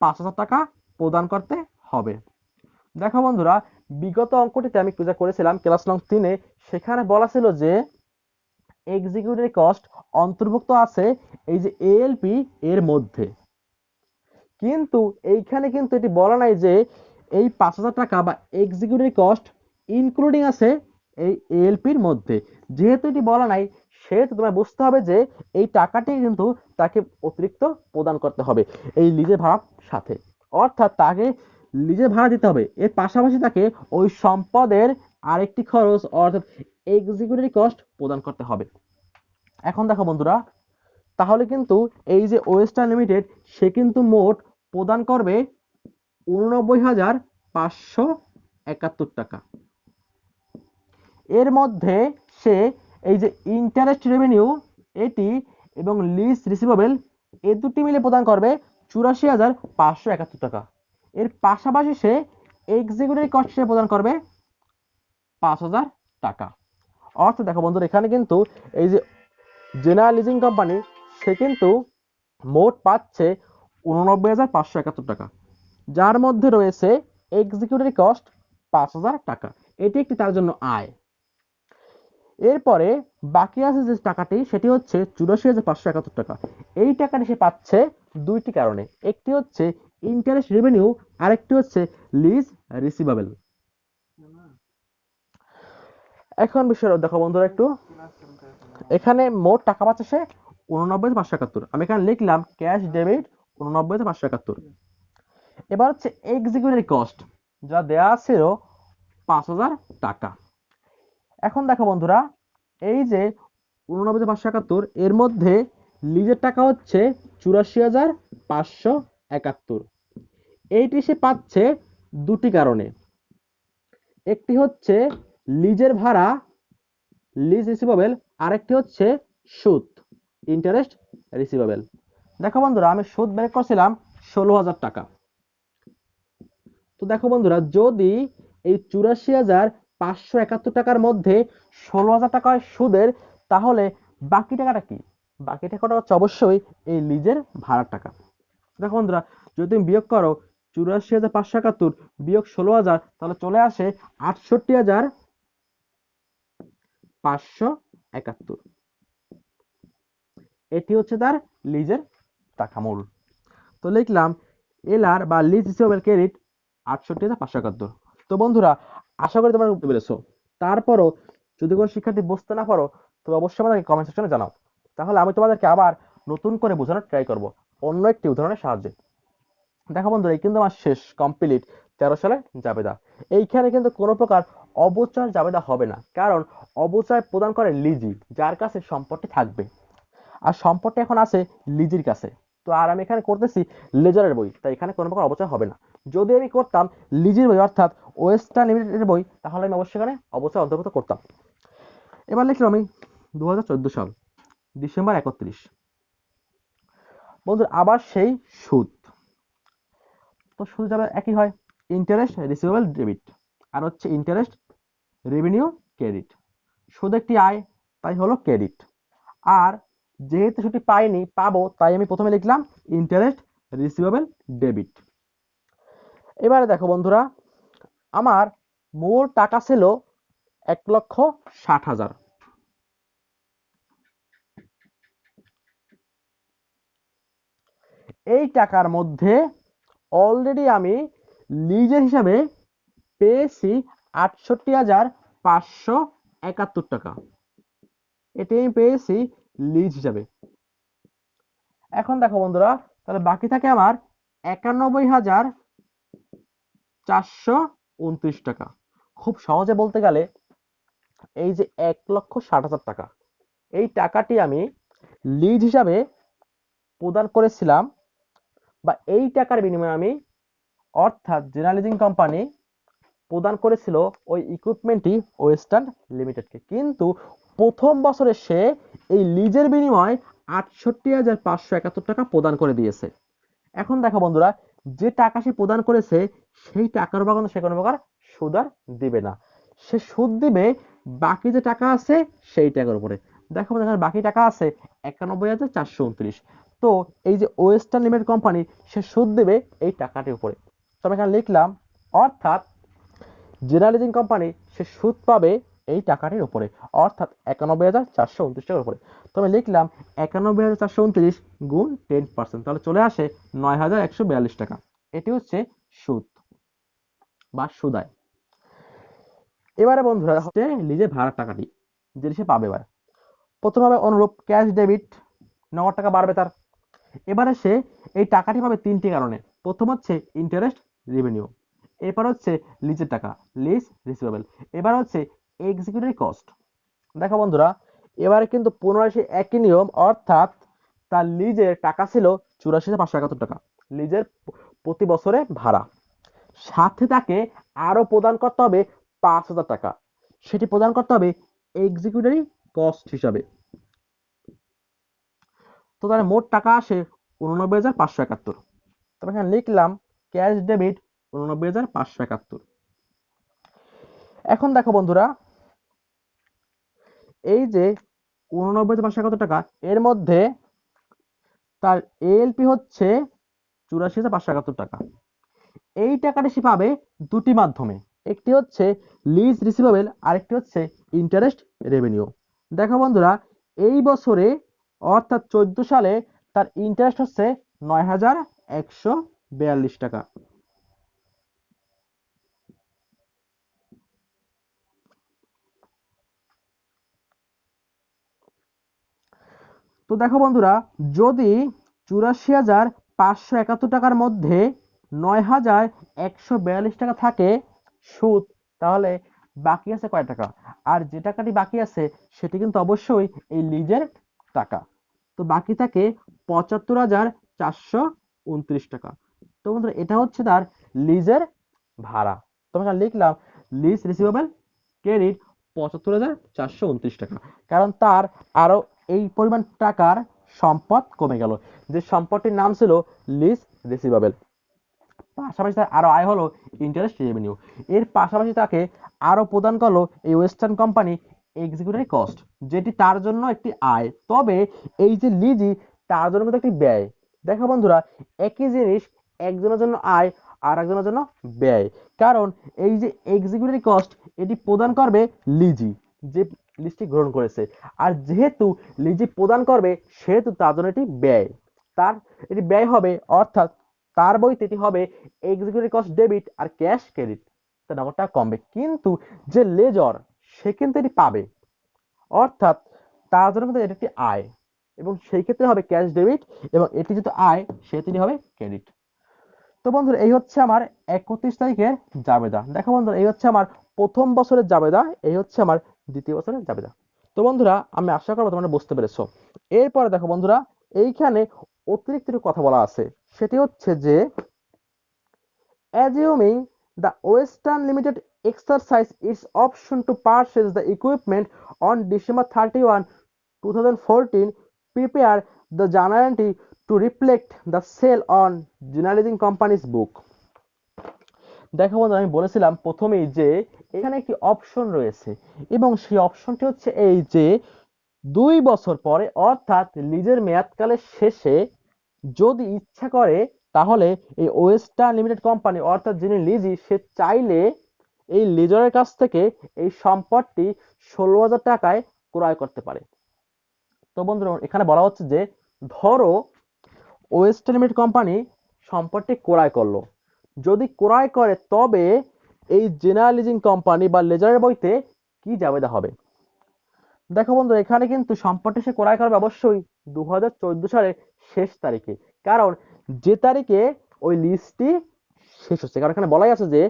5,000 টাকা প্রদান করতে হবে। দেখো বন্ধুরা, বিগত অঙ্কটিতে আমি পূজা করেছিলাম ক্লাস নং 3-এ, সেখানে বলা ছিল যে এক্সিকিউটিভ কস্ট অন্তর্ভুক্ত আছে এই যে এএলপি এর মধ্যে, কিন্তু এইখানে কিন্তু এটি বলা নাই যে এই 5,000 টাকা বা এক্সিকিউটিভ কস্ট ইনক্লুডিং আছে এই এএলপির মধ্যে। যেহেতু এটি বলা নাই, সেহেতু তোমায় বুঝতে হবে যে এই টাকাটি কিন্তু তাকে অতিরিক্ত প্রদান করতে হবে এই লিজের ভাড়ার সাথে, অর্থাৎ তাকে লিজের ভাড়া দিতে হবে, এর পাশাপাশি তাকে ওই সম্পদের আরেকটি খরচ অর্থাৎ এক্সিকিউটিভ কস্ট প্রদান করতে হবে। এখন দেখো বন্ধুরা, তাহলে কিন্তু এই যে ওয়েস্টার্ন লিমিটেড সে কিন্তু মোট প্রদান করবে 89,571 টাকা। এর মধ্যে সে এই যে ইন্টারেস্ট রেভিনিউ এটি এবং লিজ রিসিভেবল এ দুটি মিলে প্রদান করবে 84,571 টাকা। এর পাশাপাশি সে এক্সিকিউটিভ কস্ট হিসেবে প্রদান করবে 5,000 টাকা। অর্থাৎ দেখো বন্ধুরা, এখানে কিন্তু এই যে জেনারেল লিজিং কোম্পানি সে কিন্তু মোট পাচ্ছে 89,571 টাকা, যার মধ্যে রয়েছে এক্সিকিউটিভ কস্ট 5,000 টাকা। এটি একটি তার জন্য আয়। এরপরে বাকি আছে যে টাকাটি, সেটি হচ্ছে 84,571 টাকা। এই টাকাটি সে পাচ্ছে দুইটি কারণে, একটি হচ্ছে ইন্টারেস্ট রেভিনিউ, আরেকটি হচ্ছে লিজ রিসিভেবল। এখন বিষয় দেখো বন্ধুরা, একটু এখানে মোট টাকা পাচ্ছে সে 89,571। আমি এখানে লিখলাম ক্যাশ ডেবিট 89,571। এবার হচ্ছে এক্সিকিউটিভ কস্ট, যা দেয়া ছিল 5,000 টাকা। এখন দেখো বন্ধুরা, এই যে 89,571 এর মধ্যে লিজের টাকা হচ্ছে 84,571। এইটি সে পাচ্ছে দুটি কারণে, একটি হচ্ছে লিজের ভাড়া লিজ রিসিভেবল, আরেকটি হচ্ছে সুদ ইন্টারেস্ট রিসিভেবল। দেখো বন্ধুরা, আমি সুদ বের করছিলাম 16,000 টাকা। তো দেখো বন্ধুরা, যদি এই 84,571 টাকার মধ্যে 16,000 টাকা হয় সুদের, তাহলে বাকি টাকাটা কি? বাকি টাকাটা হচ্ছে অবশ্যই এই লিজের ভাড়ার টাকা। দেখো বন্ধুরা, যদি তুমি বিয়োগ করো 84,571 বিয়োগ 16,000, তাহলে চলে আসে 68,571। এটি হচ্ছে তার লিজের টাকা মূল। তো লিখলাম এলআর বা লিজ রিসিভেবল ক্রেডিট 68,571। তো বন্ধুরা, আশা করি তোমরা বুঝতে পেরেছো। তারপরও যদি কোনো শিক্ষার্থী বুঝতে না পারো, তবে অবশ্যই আমাদেরকে কমেন্ট সেকশনে জানাও, তাহলে আমি তোমাদেরকে আবার নতুন করে বোঝানোর ট্রাই করব অন্য একটি উদাহরণের সাহায্যে। দেখো বন্ধুরা, এই কিন্তু আমার শেষ কমপ্লিট 13 সালে জাবেদা। এইখানে কিন্তু কোনো প্রকার অবচয় জাবেদা হবে না, কারণ অবচয় প্রদান করে লিজি, যার কাছে সম্পত্তি থাকবে, আর সম্পত্তি এখন আছে লিজির কাছে। তো আর আমি এখানে করতেছি লেজারের বই, তাই এখানে কোনো প্রকার অবচয় হবে না। যদি আমি করতাম লিজির বই অর্থাৎ ওয়েস্টার্ন লিমিটেডের বই, তাহলে আমি অবশ্যই এখানে অবচয় অন্তর্ভুক্ত করতাম। এবার লিখলাম আমি 2014 সাল ডিসেম্বর 31। বন্ধুরা, আবার সেই সুদ। তো সুদ যাবে একই হয়, ইন্টারেস্ট রিসিভেবল ডেবিট আর হচ্ছে ইন্টারেস্ট রেভিনিউ ক্রেডিট। সুদ একটি আয়, তাই হলো ক্রেডিট। আর যেহেতু সেটি পাইনি, পাবো, তাই আমি প্রথমে লিখলাম ইন্টারেস্ট রিসিভেবল ডেবিট। এবারে দেখো বন্ধুরা, আমার মূল টাকা ছিল 1,60,000। এই টাকার মধ্যে অলরেডি আমি লিজের হিসাবে পেয়েছি 68,571 টাকা। এটি আমি পেয়েছি লিজ হিসাবে। এখন দেখো বন্ধুরা, তাহলে বাকি থাকে আমার 91,429 টাকা। খুব সহজে বলতে গেলে এই যে 1,60,000 টাকা, এই টাকাটি আমি লিজ হিসাবে প্রদান করেছিলাম, বা এই টাকার বিনিময়ে আমি, অর্থাৎ জেনারেল লিজিং কোম্পানি প্রদান করেছিল ওই ইকুইপমেন্টটি ওয়েস্টার্ন লিমিটেডকে। কিন্তু প্রথম বছরে সে এই লিজের বিনিময়ে 68,571 টাকা প্রদান করে দিয়েছে। এখন দেখো বন্ধুরা, যে টাকা সে প্রদান করেছে সেই টাকার উপর কিন্তু সে কোনো প্রকার সুদ আর দিবে না। সে সুদ দিবে বাকি যে টাকা আছে সেই টাকার উপরে। দেখো এখানে বাকি টাকা আছে 91,429। তো এই যে ওয়েস্টার্ন লিমিটেড কোম্পানি সে সুদ দেবে এই টাকাটির উপরে। তো আমি এখানে লিখলাম, অর্থাৎ জেনারেল লিজিং কোম্পানি সে সুদ পাবে এই টাকাটির উপরে, অর্থাৎ 91,429 টাকার উপরে। তো আমি লিখলাম 91,429 গুণ 10%, তাহলে চলে আসে 9,142 টাকা। এটি হচ্ছে সুদ বা সুদায়। এবারে বন্ধুরা হচ্ছে লিজে ভাড়ার টাকাটি যেটি সে পাবে। এবার প্রথমভাবে অনুরূপ ক্যাশ ডেবিট, নগদ টাকা বাড়বে তার। এবারে সে এই টাকাটি পাবে তিনটি কারণে। প্রথম হচ্ছে ইন্টারেস্ট রেভিনিউ, এরপর হচ্ছে লিজের টাকা, লিজ রিসিভেবল, এবার হচ্ছে এক্সিকিউটিভ কস্ট। দেখো বন্ধুরা, এবারে কিন্তু পুনরায় সে একই নিয়ম, অর্থাৎ তার লিজের টাকা ছিল 84,571 টাকা, লিজের প্রতি বছরে ভাড়া, সাথে তাকে আরো প্রদান করতে হবে 5,000 টাকা, সেটি প্রদান করতে হবে এক্সিকিউটিভ কস্ট হিসাবে। তো তাহলে মোট টাকা আসে 89,571। তবে এখানে লিখলাম ক্যাশ ডেবিট 89,571। এখন দেখো বন্ধুরা, এই যে 89,571 টাকা, এর মধ্যে তার এএলপি হচ্ছে 84,571 টাকা। এই টাকাটা সে পাবে দুটি মাধ্যমে, একটি হচ্ছে লিজ রিসিভেবল, আরেকটি হচ্ছে ইন্টারেস্ট রেভিনিউ। দেখো বন্ধুরা, এই বছরে অর্থাৎ 14 সালে তার ইন্টারেস্ট হচ্ছে 9,142 টাকা। তো দেখো বন্ধুরা, যদি 84,571 টাকার মধ্যে 9,142 টাকা থাকে সুদ, তাহলে বাকি আছে কয় টাকা? আর যে টাকাটি বাকি আছে সেটি কিন্তু অবশ্যই এই লিজের টাকা। তো বাকি থাকে 75,429 টাকা। তো বন্ধুরা, এটা হচ্ছে তার লিজের ভাড়া। তো আমরা লিখলাম লিজ রিসিভেবল ক্রেডিট 75,429 টাকা, কারণ তার আরো এই পরিমাণ টাকার সম্পদ কমে গেল, যে সম্পদটির নাম ছিল লিজ রিসিভেবল। পাশাপাশি তার আরো আয় হলো ইন্টারেস্ট রেভিনিউ। এর পাশাপাশি তাকে আরো প্রদান করলো এই ওয়েস্টার্ন কোম্পানি এক্সিকিউটিভ কস্ট, যেটি তার জন্য একটি আয়, তবে এই যে লিজি তার জন্য কিন্তু একটি ব্যয়। দেখো বন্ধুরা, একই জিনিস একজনের জন্য আয় আর একজনের জন্য ব্যয়, কারণ এই যে এক্সিকিউটিভ কস্ট এটি প্রদান করবে লিজি, যে লিজটি গ্রহণ করেছে, আর যেহেতু লিজি প্রদান করবে সেহেতু তার জন্য এটি ব্যয়, তার এটি ব্যয় হবে, অর্থাৎ তার বইতে এটি হবে এক্সিকিউটিভ কস্ট ডেবিট আর ক্যাশ ক্রেডিট, তার নম্বরটা কমবে। কিন্তু যে লেজর সে কিন্তু এটি পাবে, অর্থাৎ তার জন্য কিন্তু এটি একটি আয়, এবং সেই ক্ষেত্রে হবে ক্যাশ ডেবিট, এবং এটি যেহেতু আয় সেটি হবে ক্রেডিট। তো বন্ধুরা, এই হচ্ছে আমার 31 তারিখের জাবেদা। দেখো বন্ধুরা, এই হচ্ছে আমার প্রথম বছরের জাবেদা, এই হচ্ছে আমার দ্বিতীয় বছরের জাবেদা। তো বন্ধুরা, আমি আশা করবো তোমরা বুঝতে পেরেছো। এরপরে দেখো বন্ধুরা, এইখানে অতিরিক্ত কথা বলা আছে, সেটি হচ্ছে যে assuming the Western Limited exercise its option to purchase the equipment on December 31, 2014, prepare the journal entry to reflect the sale on Generalizing Company's book. দেখো বন্ধুরা, আমি বলেছিলাম প্রথমেই যে এখানে একটি অপশন রয়েছে, এবং সেই অপশনটি হচ্ছে এই যে 2 বছর পরে, অর্থাৎ লিজের মেয়াদকালের শেষে যদি ইচ্ছা করে তাহলে এই ওয়েস্টার্ন লিমিটেড কোম্পানি, অর্থাৎ যিনি লিজি, সে চাইলে এই লিজরের কাছ থেকে এই সম্পদটি 16,000 টাকায় ক্রয় করতে পারে। তো বন্ধুরা এখানে বলা হচ্ছে যে ধরো ওয়েস্টার্ন লিমিটেড কোম্পানি সম্পদটি ক্রয় করলো, যদি ক্রয় করে তবে এই জেনারেল লিজিং কোম্পানি বা লেজারের বইতে কি জাবেদা হবে। দেখো বন্ধু এখানে কিন্তু সম্পদটি সে ক্রয় করবে অবশ্যই 2014 সালের শেষ তারিখে, কারণ যে তারিখে ওই লিজটি শেষ হচ্ছে, কারণ এখানে বলাই আছে যে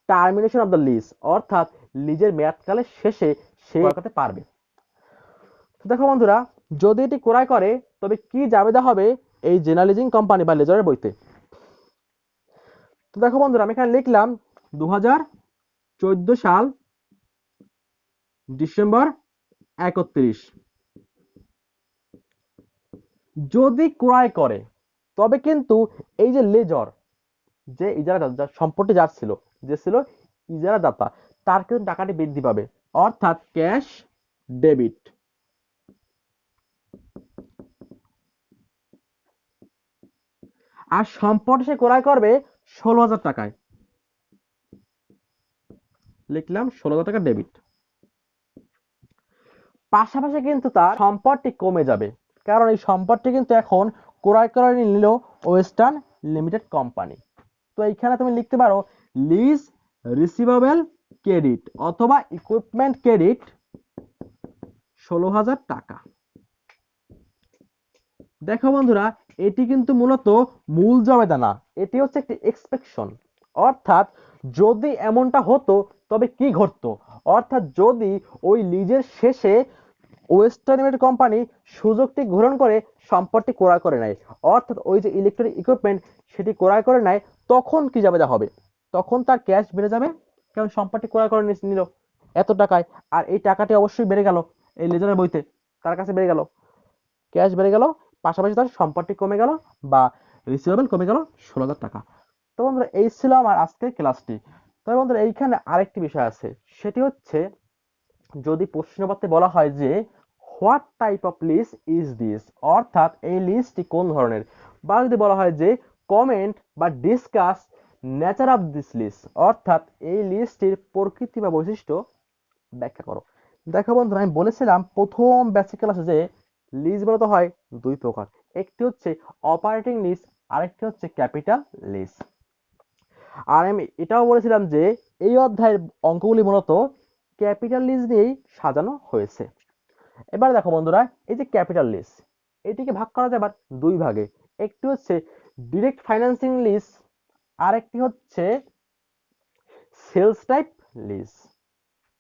টার্মিনেশন অফ দ্য লিজ, অর্থাৎ লিজের মেয়াদকালের শেষে সে ক্রয় করতে পারবে। তো দেখো বন্ধুরা যদি এটি ক্রয় করে তবে কি জাবেদা হবে এই জেনারেল লিজিং কোম্পানি বা লেজারের বইতে। তো দেখো বন্ধুরা আমি এখানে লিখলাম 2014 সাল ডিসেম্বর 31, যদি ক্রয় করে তবে কিন্তু এই যে লেজর, যে ইজারাদাতা সম্পত্তি যার ছিল, যে ছিল ইজারাদাতা, তার কিন্তু টাকাটি বৃদ্ধি পাবে, অর্থাৎ ক্যাশ ডেবিট। আর সম্পত্তি সে ক্রয় করবে 16,000 টাকায়, লিখলাম 16,000 টাকা ডেবিট। পাশাপাশি কিন্তু তার সম্পত্তি কমে যাবে, কারণ এই সম্পত্তি কিন্তু এখন ক্রয় করে নিল ওয়েস্টার্ন লিমিটেড কোম্পানি। তো এইখানে তুমি লিখতে পারো লিজ রিসিভেবল ক্রেডিট অথবা ইকুইপমেন্ট ক্রেডিট 16,000 টাকা। দেখো বন্ধুরা এটি কিন্তু মূলত মূল জবেদা না, এটি হচ্ছে একটি এক্সপেকশন, অর্থাৎ যদি এমনটা হতো তবে কি ঘটতো, অর্থাৎ যদি ওই লিজের শেষে ওয়েস্টার্ন লিমিটেড কোম্পানি সুযোগটি গ্রহণ করে সম্পত্তি ক্রয় করে নেয়, অর্থাৎ ওই যে ইলেকট্রনিক ইকুইপমেন্ট সেটি ক্রয় করে নেয়, তখন কি জাবেদা হবে, তখন তার ক্যাশ বেড়ে যাবে, কারণ সম্পত্তি ক্রয় করে নিল এত টাকায়, আর এই টাকাটি অবশ্যই বেড়ে গেল এই লেজারের বইতে, তার কাছে বেড়ে গেল, ক্যাশ বেড়ে গেল, পাশাপাশি তার সম্পত্তি কমে গেল বা রিসিভেবল কমে গেল 16,000 টাকা। তো বন্ধুরা এই ছিল আমার আজকের ক্লাসটি। তবে বন্ধুরা এইখানে আরেকটি বিষয় আছে, সেটি হচ্ছে যদি প্রশ্নপত্রে বলা হয় যে what type of lease is this, অর্থাৎ এই লিস্টটি কোন ধরনের, বা যদি বলা হয় যে কমেন্ট বা discuss nature of this lease, অর্থাৎ এই লিস্টটির প্রকৃতি বা বৈশিষ্ট্য ব্যাখ্যা করো। দেখো বন্ধুরা আমি বলেছিলাম প্রথম বেসিক ক্লাসে যে লিজ মূলত হয় দুই প্রকার, একটি হচ্ছে অপারেটিং লিজ, আরেকটি হচ্ছে ক্যাপিটাল লিজ। আর আমি এটাও বলেছিলাম যে এই অধ্যায়ের অঙ্কগুলি মূলত ক্যাপিটাল লিজ নিয়েই সাজানো হয়েছে। এবার দেখো বন্ধুরা এই যে ক্যাপিটাল লিজ, এটিকে ভাগ করা যায় আবার দুই ভাগে, একটি হচ্ছে ডিরেক্ট ফাইন্যান্সিং লিজ, আর একটি হচ্ছে সেলস টাইপ লিজ।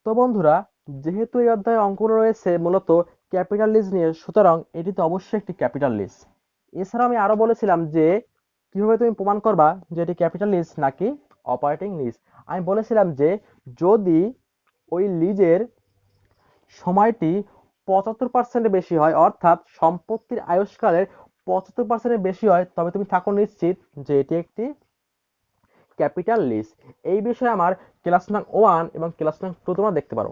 তো বন্ধুরা যেহেতু এই অধ্যায়ে অঙ্কগুলো রয়েছে মূলত ক্যাপিটাল লিজ নিয়ে, সুতরাং এটি তো অবশ্যই একটি ক্যাপিটাল লিজ। এছাড়া আমি আরো বলেছিলাম যে কিভাবে তুমি প্রমাণ করবা যে এটি ক্যাপিটাল লিজ নাকি অপারেটিং লিজ। আমি বলেছিলাম যে যদি ওই লিজের সময়টি 75% বেশি হয়, অর্থাৎ সম্পত্তির আয়ুষ্কালের 75% বেশি হয়, তবে তুমি থাকো নিশ্চিত যে এটি একটি ক্যাপিটাল লিজ। এই বিষয়ে আমার ক্লাস নং 1 এবং ক্লাস নং 2 তোমরা দেখতে পারো।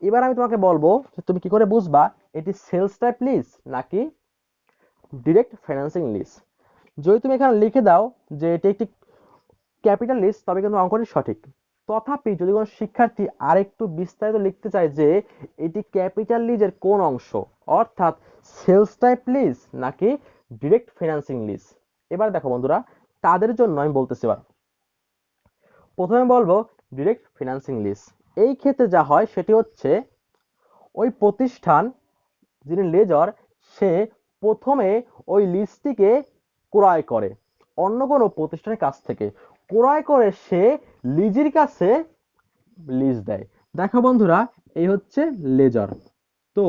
এবার আমি তোমাকে বলবো যে তুমি কি করে বুঝবা এটি সেলস টাইপ লিজ নাকি ডিরেক্ট ফাইন্যান্সিং লিজ। যদি তুমি এখানে লিখে দাও যে এটি একটি ক্যাপিটাল লিজ তবে কিন্তু অঙ্কটি সঠিক। তথাপি যদি কোনো শিক্ষার্থী আরেকটু বিস্তারিত লিখতে চায় যে এটি ক্যাপিটাল লিজের কোন অংশ, অর্থাৎ সেলস টাইপ লিজ নাকি ডিরেক্ট ফাইন্যান্সিং লিজ, এবার দেখো বন্ধুরা তাদের জন্য আমি বলতেছি। এবার প্রথমে বলবো ডিরেক্ট ফিনান্সিং লিজ। এই ক্ষেত্রে যা হয় সেটি হচ্ছে ওই প্রতিষ্ঠান যিনি লেজর সে প্রথমে ওই লিজটিকে ক্রয় করে অন্য কোনো প্রতিষ্ঠানের কাছ থেকে, ক্রয় করে সে লিজের কাছে লিজ দেয়। দেখো বন্ধুরা এই হচ্ছে লেজর। তো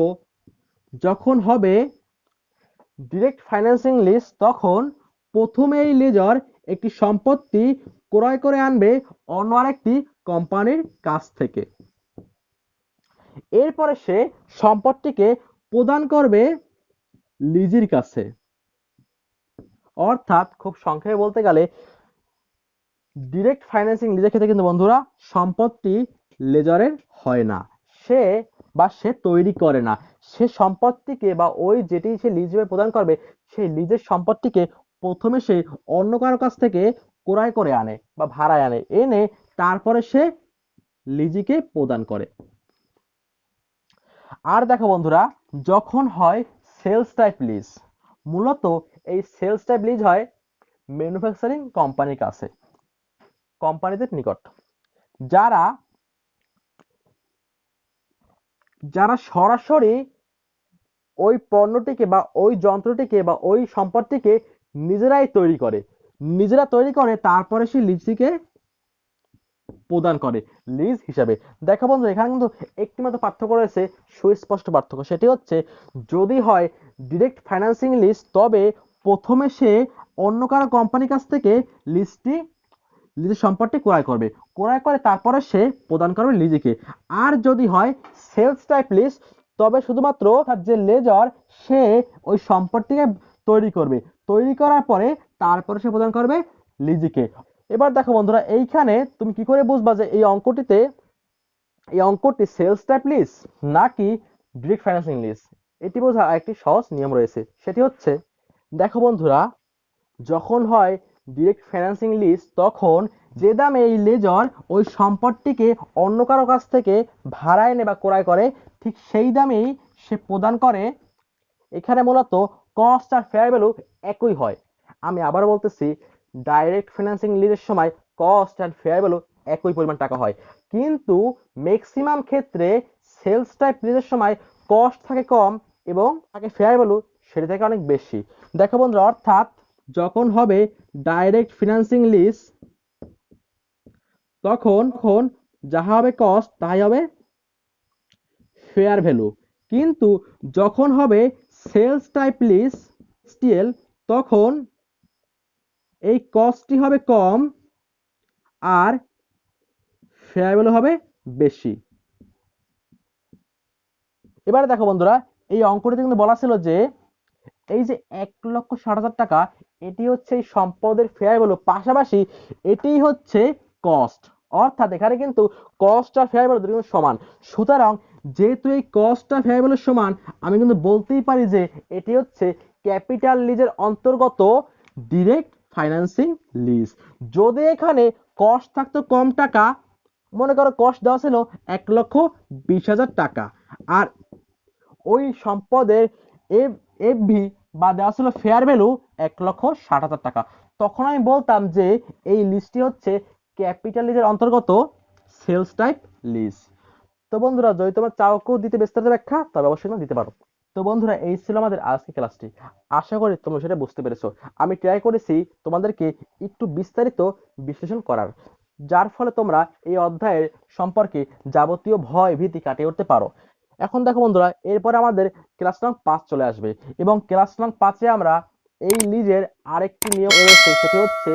যখন হবে ডিরেক্ট ফাইন্যান্সিং লিজ তখন প্রথমে এই লেজর একটি সম্পত্তি ক্রয় করে আনবে অন্য আরেকটি কোম্পানির কাছ থেকে, এরপরে সে সম্পত্তিকে প্রদান করবে লিজের কাছে। অর্থাৎ খুব সংক্ষেপে বলতে গেলে ডিরেক্ট ফাইন্যান্সিং লিজের ক্ষেত্রে কিন্তু বন্ধুরা সম্পত্তি লেজরের হয় না, সে তৈরি করে না, সে সম্পত্তিকে বা ওই যেটি সে লিজ প্রদান করবে সেই লিজের সম্পত্তিকে প্রথমে সে অন্য কারো কাছ থেকে ক্রয় করে আনে বা ভাড়ায় আনে, এনে তারপরে সে লিজিকে প্রদান করে। আর দেখো বন্ধুরা, যখন হয় সেলস টাইপ লিজ, মূলত এই সেলস টাইপ লিজ হয় ম্যানুফ্যাকচারিং কোম্পানির কাছে, কোম্পানিদের নিকট, যারা যারা সরাসরি ওই পণ্যটিকে বা ওই যন্ত্রটিকে বা ওই সম্পদটিকে নিজেরাই তৈরি করে তারপরে সেই লিজটিকে প্রদান করে লিজ হিসাবে। দেখো বন্ধু, এখানে কিন্তু একটি মাত্র পার্থক্য রয়েছে, সুস্পষ্ট পার্থক্য, সেটি হচ্ছে যদি হয় ডিরেক্ট ফাইন্যান্সিং লিজ, তবে প্রথমে সে অন্য কারো কোম্পানির কাছ থেকে লিজের সম্পদটি ক্রয় করে তারপরে সে প্রদান করবে লিজকে। আর যদি হয় সেলস টাইপ লিজ, তবে শুধুমাত্র যে লেজার সে ওই সম্পদটিকে তৈরি করার পরে তারপরে সে প্রদান করবে লিজকে। এবার দেখো বন্ধুরা, এইখানে তুমি কি করে বুঝবা যে এই অঙ্কটি সেলস টাইপ লিজ নাকি ডিরেক্ট ফাইন্যান্সিং লিজ? এটি বোঝার একটি সহজ নিয়ম রয়েছে, সেটি হচ্ছে, দেখো বন্ধুরা, যখন হয় ডিরেক্ট ফাইন্যান্সিং লিজ, তখন যে দামে এই লেজর ওই সম্পদটিকে অন্য কারো কাছ থেকে ভাড়ায় নেয় বা ক্রয় করে, ঠিক সেই দামেই সে প্রদান করে। এখানে মূলত কস্ট আর ফেয়ার ভ্যালু একই হয়। আমি আবার বলতেছি, ডাইরেক্ট ফাইন্যান্সিং লিজের সময় কস্ট অ্যান্ড ফেয়ার ভ্যালু একই পরিমাণ টাকা হয়, কিন্তু ম্যাক্সিমাম ক্ষেত্রে সেলস টাইপ লিজের সময় কস্ট থাকে কম এবং থাকে ফেয়ার ভ্যালু সেটা থেকে অনেক বেশি। দেখো বন্ধুরা, অর্থাৎ যখন হবে ডাইরেক্ট ফিনান্সিং লিজ, তখন যাহা হবে কস্ট তাই হবে ফেয়ার ভ্যালু, কিন্তু যখন হবে সেলস টাইপ লিজ স্টিল, তখন এই কস্টটি হবে কম আর ফেয়ার ভ্যালু হবে বেশি। এবারে দেখো বন্ধুরা, এই অঙ্কটিতে কিন্তু বলা ছিল যে এই যে 1,60,000 টাকা, এটি হচ্ছে এই সম্পদের ফেয়ার ভ্যালু, পাশাপাশি এটি হচ্ছে কস্ট, অর্থাৎ এখানে কিন্তু কস্ট আর ফেয়ার ভ্যালু দুটো সমান। সুতরাং যেহেতু এই কস্ট আর ফেয়ার ভ্যালু সমান, আমি কিন্তু বলতেই পারি যে এটি হচ্ছে ক্যাপিটাল লিজের অন্তর্গত ডিরেক্ট ফাইন্যান্সিং লিজ। যদি এখানে কস্ট থাকতো কম টাকা, মনে করো কস্ট দেওয়া ছিল 1,20,000 টাকা, আর ওই সম্পদের এফভি বা দেওয়া ছিল ফেয়ার ভ্যালু 1,60,000 টাকা, তখন আমি বলতাম যে এই লিস্টটি হচ্ছে ক্যাপিটাল লিজের অন্তর্গত সেলস টাইপ লিজ। তো বন্ধুরা, যদি তোমার চাও কেউ দিতে বিস্তারিত ব্যাখ্যা, তবে অবশ্যই দিতে পারো। তো বন্ধুরা, এই ছিল আমাদের আজকে ক্লাসটি। আশা করি তোমরা সেটা বুঝতে পেরেছো। আমি ট্রাই করেছি তোমাদেরকে একটু বিস্তারিত বিশ্লেষণ করার, যার ফলে তোমরা এই অধ্যায়ের সম্পর্কে যাবতীয় ভয় ভীতি কাটিয়ে উঠতে পারো। এখন দেখো বন্ধুরা, এরপরে আমাদের ক্লাস নং 5 চলে আসবে, এবং ক্লাস নং 5-এ আমরা এই লিজের আরেকটি নিয়ম রয়েছে, সেটি হচ্ছে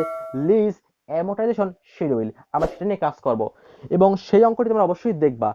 লিজ অ্যামোর্টাইজেশন শিডিউল। আমরা সেটা নিয়ে কাজ করব এবং সেই অঙ্কটি তোমরা অবশ্যই দেখবা।